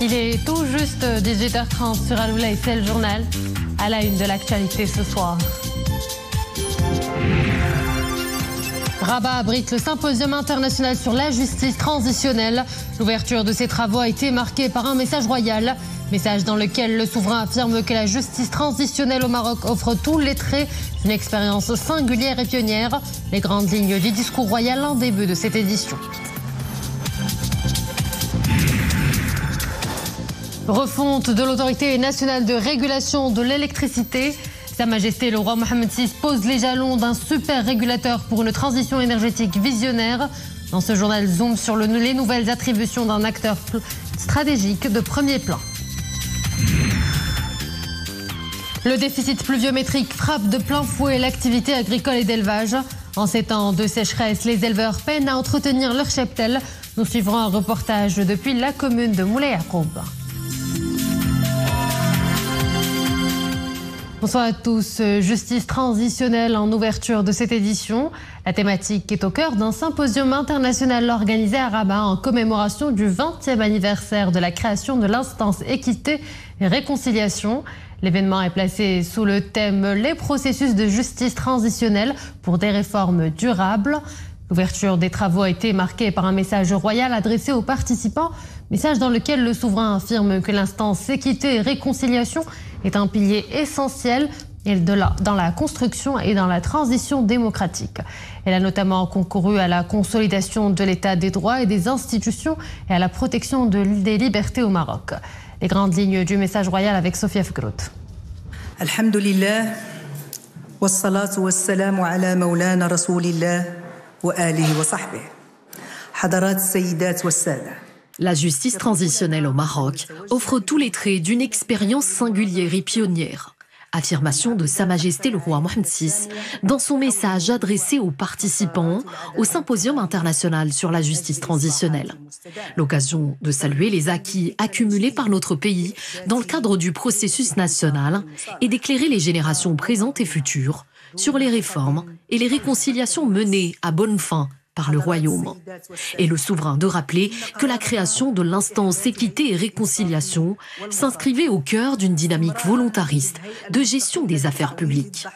Il est tout juste 18h30 sur Aloula et c'est le journal. À la une de l'actualité ce soir. Rabat abrite le symposium international sur la justice transitionnelle. L'ouverture de ces travaux a été marquée par un message royal. Message dans lequel le souverain affirme que la justice transitionnelle au Maroc offre tous les traits d'une expérience singulière et pionnière. Les grandes lignes du discours royal en début de cette édition. Refonte de l'autorité nationale de régulation de l'électricité. Sa Majesté le roi Mohammed VI pose les jalons d'un super régulateur pour une transition énergétique visionnaire. Dans ce journal, zoom sur les nouvelles attributions d'un acteur stratégique de premier plan. Le déficit pluviométrique frappe de plein fouet l'activité agricole et d'élevage. En ces temps de sécheresse, les éleveurs peinent à entretenir leur cheptel. Nous suivrons un reportage depuis la commune de Moulay Yacoub. Bonsoir à tous. Justice transitionnelle en ouverture de cette édition. La thématique est au cœur d'un symposium international organisé à Rabat en commémoration du 20e anniversaire de la création de l'instance équité et réconciliation. L'événement est placé sous le thème « Les processus de justice transitionnelle pour des réformes durables ». L'ouverture des travaux a été marquée par un message royal adressé aux participants, message dans lequel le souverain affirme que l'instance équité et réconciliation est un pilier essentiel dans la construction et dans la transition démocratique. Elle a notamment concouru à la consolidation de l'état des droits et des institutions et à la protection des libertés au Maroc. Les grandes lignes du message royal avec Sophia Fgrout. Alhamdulillah, wassalatu wassalamu ala maulana rasoulillah wa alihi wa sahbihi. Hadarat sayyidat wassada. La justice transitionnelle au Maroc offre tous les traits d'une expérience singulière et pionnière. Affirmation de Sa Majesté le roi Mohammed VI dans son message adressé aux participants au symposium international sur la justice transitionnelle. L'occasion de saluer les acquis accumulés par notre pays dans le cadre du processus national et d'éclairer les générations présentes et futures sur les réformes et les réconciliations menées à bonne fin par le royaume. Et le souverain de rappeler que la création de l'instance équité et réconciliation s'inscrivait au cœur d'une dynamique volontariste de gestion des affaires publiques.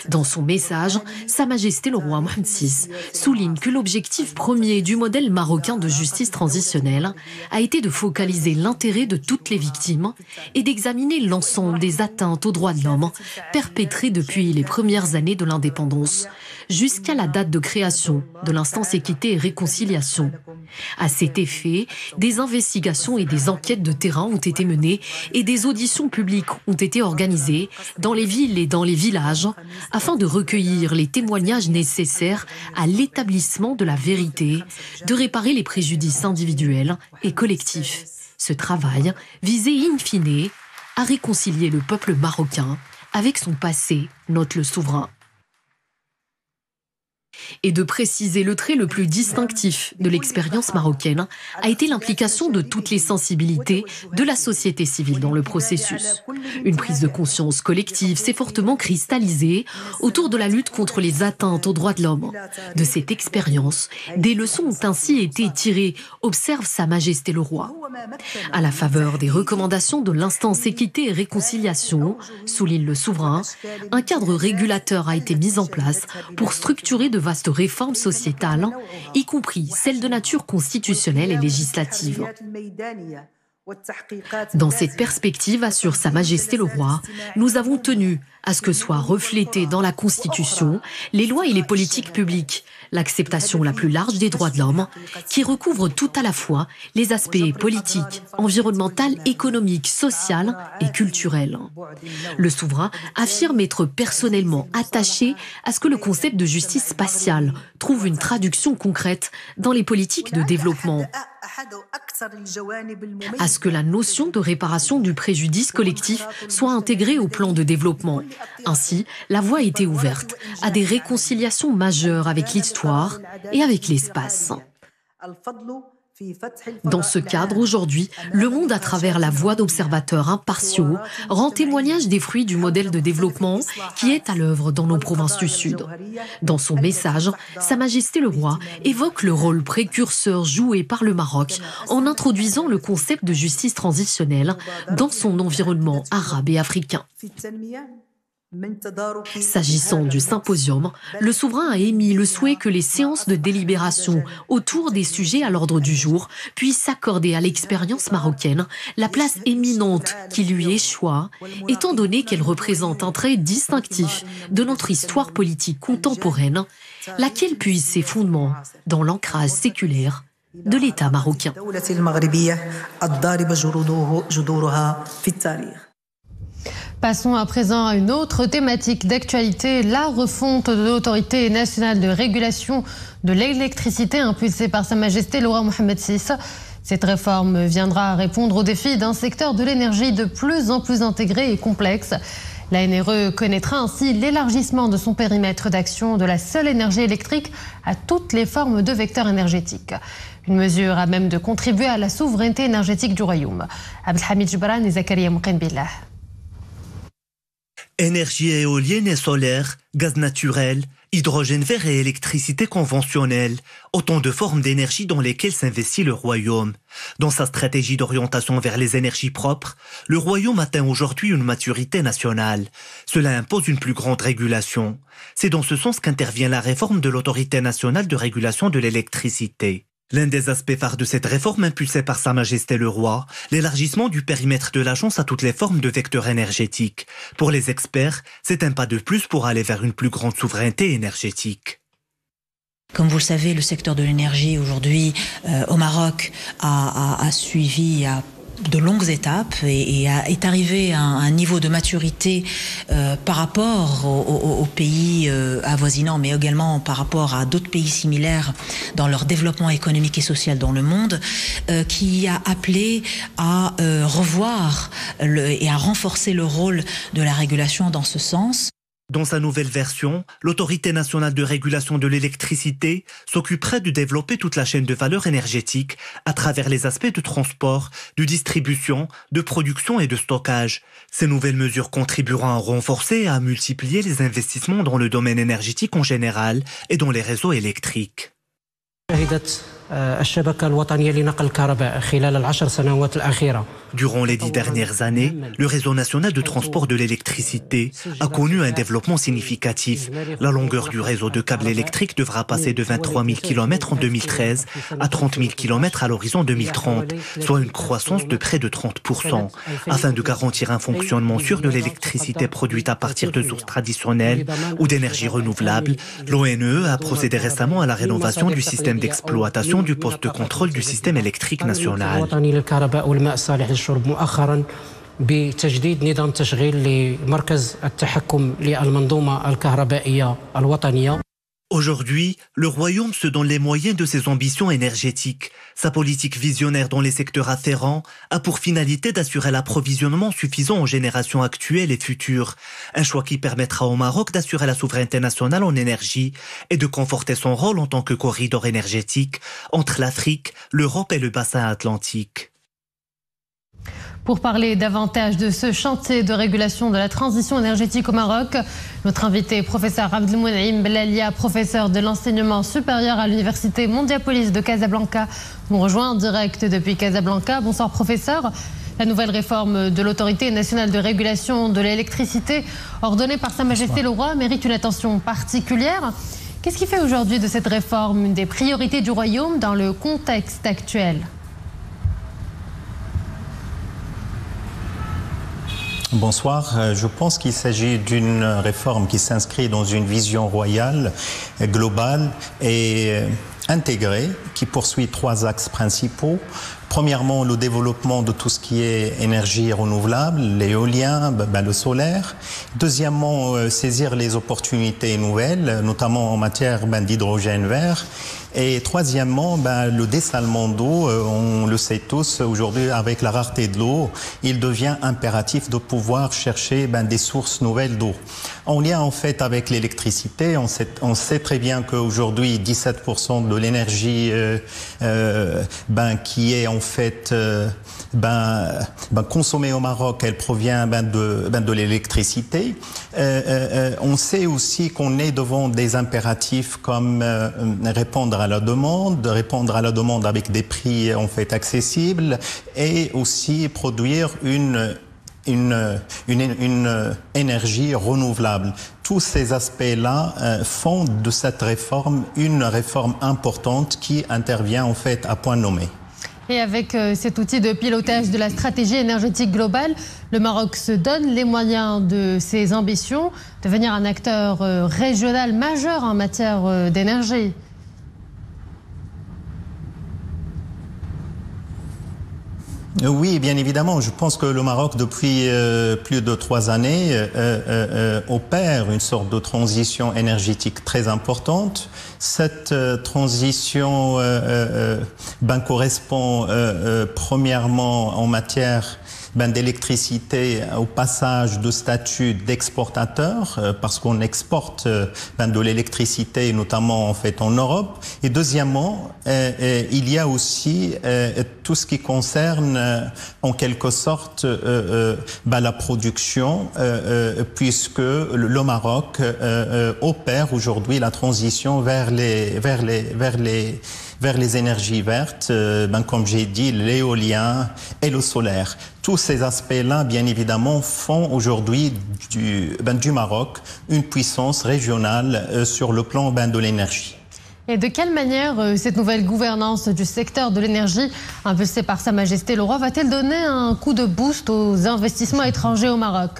Dans son message, Sa Majesté le roi Mohammed VI souligne que l'objectif premier du modèle marocain de justice transitionnelle a été de focaliser l'intérêt de toutes les victimes et d'examiner l'ensemble des atteintes aux droits de l'homme perpétrées depuis les premières années de l'indépendance jusqu'à la date de création de l'instance équité et réconciliation. À cet effet, des investigations et des enquêtes de terrain ont été menées et des auditions publiques ont été organisées dans les villes et dans les villages afin de recueillir les témoignages nécessaires à l'établissement de la vérité, de réparer les préjudices individuels et collectifs. Ce travail visait in fine à réconcilier le peuple marocain avec son passé, note le souverain, et de préciser le trait le plus distinctif de l'expérience marocaine a été l'implication de toutes les sensibilités de la société civile dans le processus. Une prise de conscience collective s'est fortement cristallisée autour de la lutte contre les atteintes aux droits de l'homme. De cette expérience, des leçons ont ainsi été tirées, observe Sa Majesté le roi. À la faveur des recommandations de l'instance équité et réconciliation, souligne le souverain, un cadre régulateur a été mis en place pour structurer de vastes réformes sociétales, y compris celles de nature constitutionnelle et législative. Dans cette perspective, assure Sa Majesté le roi, nous avons tenu à ce que soient reflétées dans la Constitution les lois et les politiques publiques, l'acceptation la plus large des droits de l'homme, qui recouvre tout à la fois les aspects politiques, environnementaux, économiques, sociaux et culturels. Le souverain affirme être personnellement attaché à ce que le concept de justice spatiale trouve une traduction concrète dans les politiques de développement, à ce que la notion de réparation du préjudice collectif soit intégrée au plan de développement. Ainsi, la voie a été ouverte à des réconciliations majeures avec l'histoire et avec l'espace. Dans ce cadre, aujourd'hui, le monde, à travers la voix d'observateurs impartiaux, rend témoignage des fruits du modèle de développement qui est à l'œuvre dans nos provinces du Sud. Dans son message, Sa Majesté le Roi évoque le rôle précurseur joué par le Maroc en introduisant le concept de justice transitionnelle dans son environnement arabe et africain. S'agissant du symposium, le souverain a émis le souhait que les séances de délibération autour des sujets à l'ordre du jour puissent accorder à l'expérience marocaine la place éminente qui lui échoit, étant donné qu'elle représente un trait distinctif de notre histoire politique contemporaine, laquelle puise ses fondements dans l'ancrage séculaire de l'État marocain. Passons à présent à une autre thématique d'actualité, la refonte de l'autorité nationale de régulation de l'électricité impulsée par Sa Majesté le Roi Mohammed VI. Cette réforme viendra répondre aux défis d'un secteur de l'énergie de plus en plus intégré et complexe. La NRE connaîtra ainsi l'élargissement de son périmètre d'action de la seule énergie électrique à toutes les formes de vecteurs énergétiques. Une mesure à même de contribuer à la souveraineté énergétique du royaume. Abdelhamid Jibran et Zakaria Moukenbillah. Énergie éolienne et solaire, gaz naturel, hydrogène vert et électricité conventionnelle, autant de formes d'énergie dans lesquelles s'investit le royaume. Dans sa stratégie d'orientation vers les énergies propres, le royaume atteint aujourd'hui une maturité nationale. Cela impose une plus grande régulation. C'est dans ce sens qu'intervient la réforme de l'autorité nationale de régulation de l'électricité. L'un des aspects phares de cette réforme impulsée par Sa Majesté le Roi, l'élargissement du périmètre de l'agence à toutes les formes de vecteurs énergétiques. Pour les experts, c'est un pas de plus pour aller vers une plus grande souveraineté énergétique. Comme vous le savez, le secteur de l'énergie aujourd'hui au Maroc a suivi de longues étapes et est arrivé à un niveau de maturité par rapport aux pays avoisinants, mais également par rapport à d'autres pays similaires dans leur développement économique et social dans le monde, qui a appelé à revoir et à renforcer le rôle de la régulation dans ce sens. Dans sa nouvelle version, l'Autorité nationale de régulation de l'électricité s'occupera de développer toute la chaîne de valeur énergétique à travers les aspects de transport, de distribution, de production et de stockage. Ces nouvelles mesures contribueront à renforcer et à multiplier les investissements dans le domaine énergétique en général et dans les réseaux électriques. Durant les 10 dernières années, le réseau national de transport de l'électricité a connu un développement significatif. La longueur du réseau de câbles électriques devra passer de 23 000 km en 2013 à 30 000 km à l'horizon 2030, soit une croissance de près de 30%. Afin de garantir un fonctionnement sûr de l'électricité produite à partir de sources traditionnelles ou d'énergie renouvelable, l'ONE a procédé récemment à la rénovation du système d'exploitation du poste de contrôle du système électrique national. Aujourd'hui, le royaume se donne les moyens de ses ambitions énergétiques. Sa politique visionnaire dans les secteurs afférents a pour finalité d'assurer l'approvisionnement suffisant aux générations actuelles et futures. Un choix qui permettra au Maroc d'assurer la souveraineté nationale en énergie et de conforter son rôle en tant que corridor énergétique entre l'Afrique, l'Europe et le bassin atlantique. Pour parler davantage de ce chantier de régulation de la transition énergétique au Maroc, notre invité, professeur Abdelmounaïm Bellalia, professeur de l'enseignement supérieur à l'Université Mondiapolis de Casablanca, nous rejoint en direct depuis Casablanca. Bonsoir professeur. La nouvelle réforme de l'autorité nationale de régulation de l'électricité ordonnée par Sa Majesté le Roi mérite une attention particulière. Qu'est-ce qui fait aujourd'hui de cette réforme une des priorités du royaume dans le contexte actuel ? Bonsoir. Je pense qu'il s'agit d'une réforme qui s'inscrit dans une vision royale, globale et intégrée, qui poursuit 3 axes principaux. Premièrement, le développement de tout ce qui est énergie renouvelable, l'éolien, le solaire. Deuxièmement, saisir les opportunités nouvelles, notamment en matière d'hydrogène vert. Et troisièmement, le dessalement d'eau, on le sait tous, aujourd'hui avec la rareté de l'eau, il devient impératif de pouvoir chercher des sources nouvelles d'eau. En lien en fait avec l'électricité, on sait très bien qu'aujourd'hui 17% de l'énergie qui est en fait consommée au Maroc, elle provient de l'électricité. On sait aussi qu'on est devant des impératifs comme répondre à la demande avec des prix en fait accessibles et aussi produire une énergie renouvelable. Tous ces aspects-là font de cette réforme une réforme importante qui intervient en fait à point nommé. Et avec cet outil de pilotage de la stratégie énergétique globale, le Maroc se donne les moyens de ses ambitions, devenir un acteur régional majeur en matière d'énergie. Oui, bien évidemment. Je pense que le Maroc, depuis plus de 3 années, opère une sorte de transition énergétique très importante. Cette transition correspond premièrement en matière d'électricité au passage de statut d'exportateur parce qu'on exporte de l'électricité notamment en fait en Europe. Et deuxièmement, il y a aussi tout ce qui concerne en quelque sorte la production puisque le Maroc opère aujourd'hui la transition vers les énergies vertes, comme j'ai dit, l'éolien et le solaire. Tous ces aspects-là, bien évidemment, font aujourd'hui du Maroc une puissance régionale sur le plan de l'énergie. Et de quelle manière cette nouvelle gouvernance du secteur de l'énergie, impulsée par Sa Majesté le Roi, va-t-elle donner un coup de boost aux investissements étrangers au Maroc ?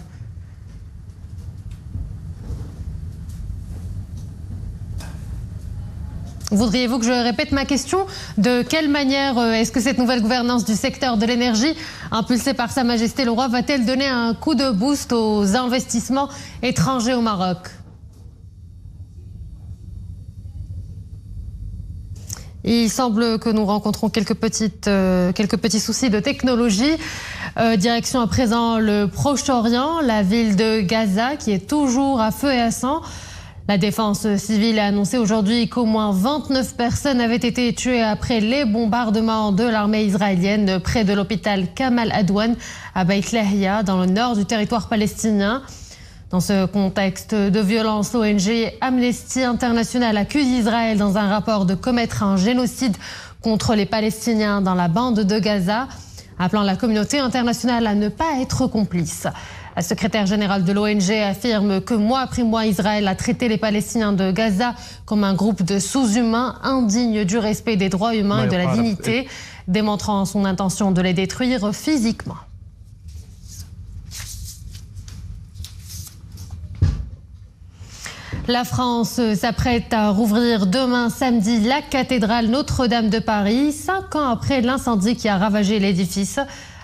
Voudriez-vous que je répète ma question? De quelle manière est-ce que cette nouvelle gouvernance du secteur de l'énergie, impulsée par Sa Majesté le Roi, va-t-elle donner un coup de boost aux investissements étrangers au Maroc? Il semble que nous rencontrons quelques petits soucis de technologie. Direction à présent le Proche-Orient, la ville de Gaza qui est toujours à feu et à sang. La défense civile a annoncé aujourd'hui qu'au moins 29 personnes avaient été tuées après les bombardements de l'armée israélienne près de l'hôpital Kamal Adwan à Beit Lahia, dans le nord du territoire palestinien. Dans ce contexte de violence, l'ONG Amnesty International accuse Israël dans un rapport de commettre un génocide contre les Palestiniens dans la bande de Gaza, appelant la communauté internationale à ne pas être complice. La secrétaire générale de l'ONG affirme que mois après mois, Israël a traité les Palestiniens de Gaza comme un groupe de sous-humains indignes du respect des droits humains et de la dignité, démontrant son intention de les détruire physiquement. La France s'apprête à rouvrir demain samedi la cathédrale Notre-Dame de Paris, 5 ans après l'incendie qui a ravagé l'édifice.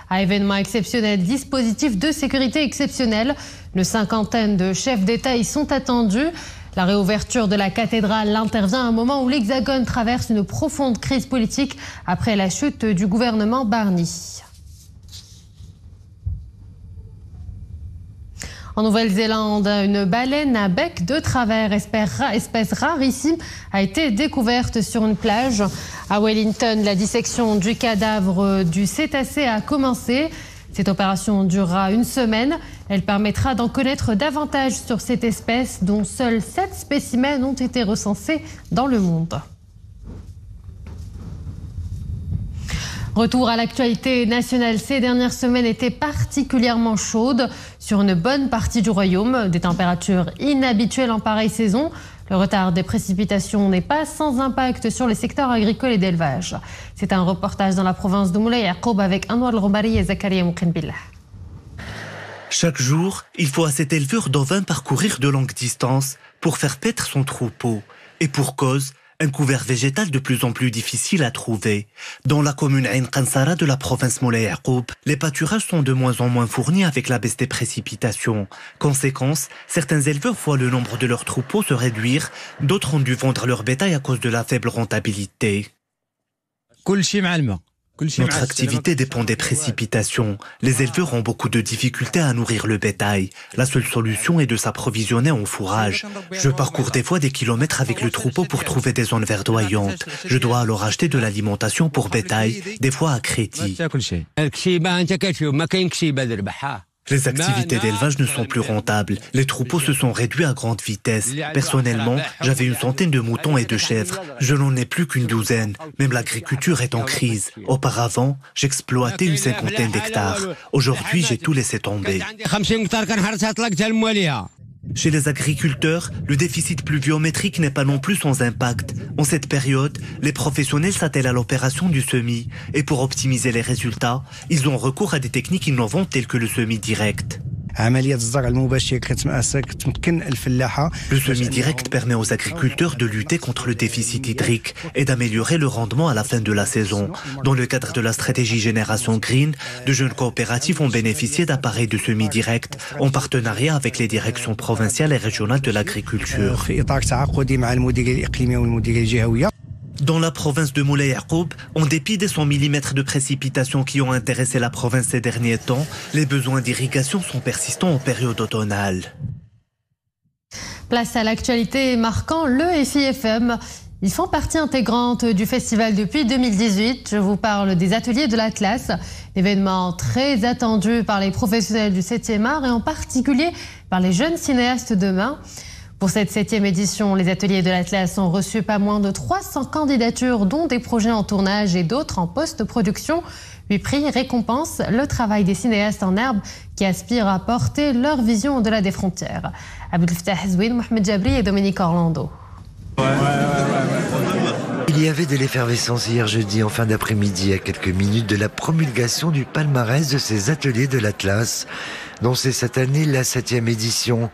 À événement exceptionnel, dispositif de sécurité exceptionnel. Une cinquantaine de chefs d'État y sont attendus. La réouverture de la cathédrale intervient à un moment où l'Hexagone traverse une profonde crise politique après la chute du gouvernement Barny. En Nouvelle-Zélande, une baleine à bec de travers, espèce rarissime, a été découverte sur une plage. À Wellington, la dissection du cadavre du cétacé a commencé. Cette opération durera une semaine. Elle permettra d'en connaître davantage sur cette espèce, dont seuls 7 spécimens ont été recensés dans le monde. Retour à l'actualité nationale. Ces dernières semaines étaient particulièrement chaudes sur une bonne partie du royaume. Des températures inhabituelles en pareille saison. Le retard des précipitations n'est pas sans impact sur les secteurs agricoles et d'élevage. C'est un reportage dans la province de Moulay Yacoub avec Anwar El-Rombari et Zakaria Moukenbillah. Chaque jour, il faut à cet éleveur d'ovins parcourir de longues distances pour faire paître son troupeau. Et pour cause, un couvert végétal de plus en plus difficile à trouver. Dans la commune Ain Qansara de la province Moulay Yaqoub, les pâturages sont de moins en moins fournis avec la baisse des précipitations. Conséquence, certains éleveurs voient le nombre de leurs troupeaux se réduire, d'autres ont dû vendre leur bétail à cause de la faible rentabilité. Notre activité dépend des précipitations. Les éleveurs ont beaucoup de difficultés à nourrir le bétail. La seule solution est de s'approvisionner en fourrage. Je parcours des fois des kilomètres avec le troupeau pour trouver des zones verdoyantes. Je dois alors acheter de l'alimentation pour bétail, des fois à crédit. Les activités d'élevage ne sont plus rentables. Les troupeaux se sont réduits à grande vitesse. Personnellement, j'avais une centaine de moutons et de chèvres. Je n'en ai plus qu'une douzaine. Même l'agriculture est en crise. Auparavant, j'exploitais une cinquantaine d'hectares. Aujourd'hui, j'ai tout laissé tomber. Chez les agriculteurs, le déficit pluviométrique n'est pas non plus sans impact. En cette période, les professionnels s'attellent à l'opération du semis. Et pour optimiser les résultats, ils ont recours à des techniques innovantes telles que le semis direct. Le semis direct permet aux agriculteurs de lutter contre le déficit hydrique et d'améliorer le rendement à la fin de la saison. Dans le cadre de la stratégie Génération Green, de jeunes coopératives ont bénéficié d'appareils de semis direct en partenariat avec les directions provinciales et régionales de l'agriculture. Dans la province de Moulay Yaqoub, en dépit des 100 mm de précipitations qui ont intéressé la province ces derniers temps, les besoins d'irrigation sont persistants en période automnale. Place à l'actualité marquant le FIFM. Ils font partie intégrante du festival depuis 2018. Je vous parle des ateliers de l'Atlas, événement très attendu par les professionnels du 7e art et en particulier par les jeunes cinéastes demain. Pour cette 7e édition, les ateliers de l'Atlas ont reçu pas moins de 300 candidatures, dont des projets en tournage et d'autres en post-production. 8 prix récompensent le travail des cinéastes en herbe qui aspirent à porter leur vision au-delà des frontières. Abdel Fattah Zouine, Mohamed Jabri et Dominique Orlando. Il y avait de l'effervescence hier jeudi en fin d'après-midi, à quelques minutes de la promulgation du palmarès de ces ateliers de l'Atlas, dont c'est cette année la 7e édition,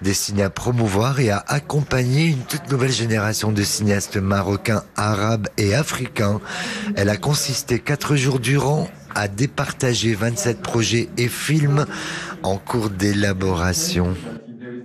destinée à promouvoir et à accompagner une toute nouvelle génération de cinéastes marocains, arabes et africains. Elle a consisté 4 jours durant à départager 27 projets et films en cours d'élaboration.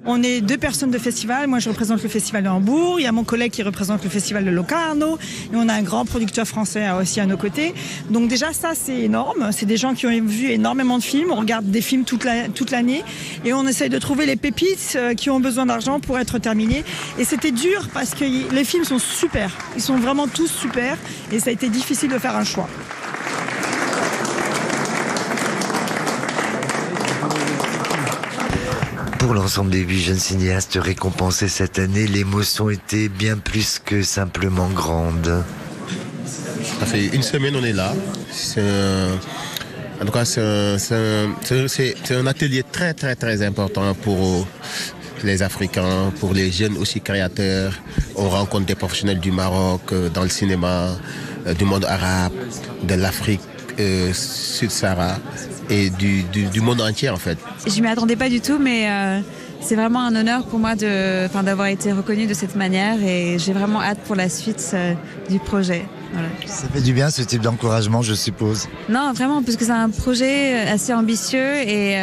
On est 2 personnes de festival. Moi, je représente le festival de Hambourg. Il y a mon collègue qui représente le festival de Locarno. Et on a un grand producteur français aussi à nos côtés. Donc déjà, ça, c'est énorme. C'est des gens qui ont vu énormément de films. On regarde des films toute l'année. Et on essaye de trouver les pépites qui ont besoin d'argent pour être terminés. Et c'était dur parce que les films sont super. Ils sont vraiment tous super. Et ça a été difficile de faire un choix. Pour l'ensemble des 8 jeunes cinéastes récompensés cette année, l'émotion était bien plus que simplement grande. Ça fait une semaine on est là. En tout cas, c'est un atelier très très très important pour les Africains, pour les jeunes aussi créateurs. On rencontre des professionnels du Maroc, dans le cinéma, du monde arabe, de l'Afrique Sud-Sahara et du monde entier en fait. Je m'y attendais pas du tout, mais c'est vraiment un honneur pour moi d'avoir été reconnue de cette manière et j'ai vraiment hâte pour la suite du projet. Voilà. Ça fait du bien ce type d'encouragement, je suppose. Non, vraiment, parce que c'est un projet assez ambitieux et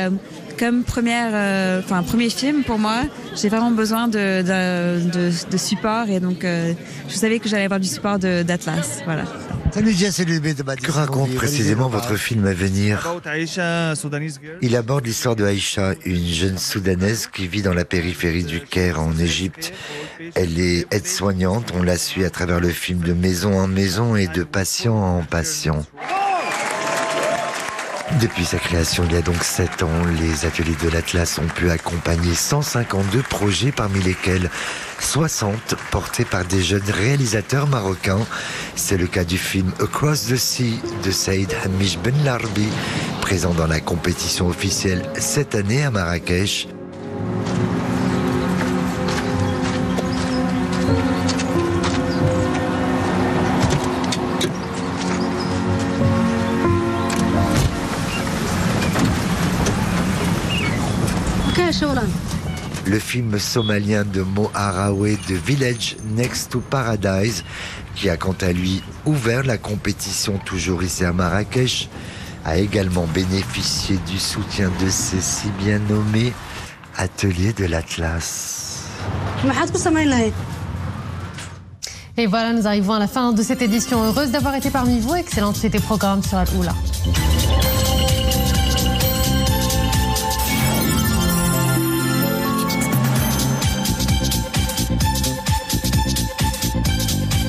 comme premier film pour moi, j'ai vraiment besoin de support et donc je savais que j'allais avoir du support d'Atlas. Voilà. Que raconte précisément votre film à venir? Il aborde l'histoire de Aïcha, une jeune Soudanaise qui vit dans la périphérie du Caire en Égypte. Elle est aide-soignante, on la suit à travers le film de maison en maison et de patient en patient. Depuis sa création il y a donc 7 ans, les ateliers de l'Atlas ont pu accompagner 152 projets, parmi lesquels 60 portés par des jeunes réalisateurs marocains. C'est le cas du film Across the Sea de Saïd Hamish Ben Larbi, présent dans la compétition officielle cette année à Marrakech. le film somalien de Mo Haraoué de Village Next to Paradise, qui a quant à lui ouvert la compétition toujours ici à Marrakech, a également bénéficié du soutien de ces si bien nommés Ateliers de l'Atlas. Et voilà, nous arrivons à la fin de cette édition. Heureuse d'avoir été parmi vous. Excellente suite et programme sur Al-Oula.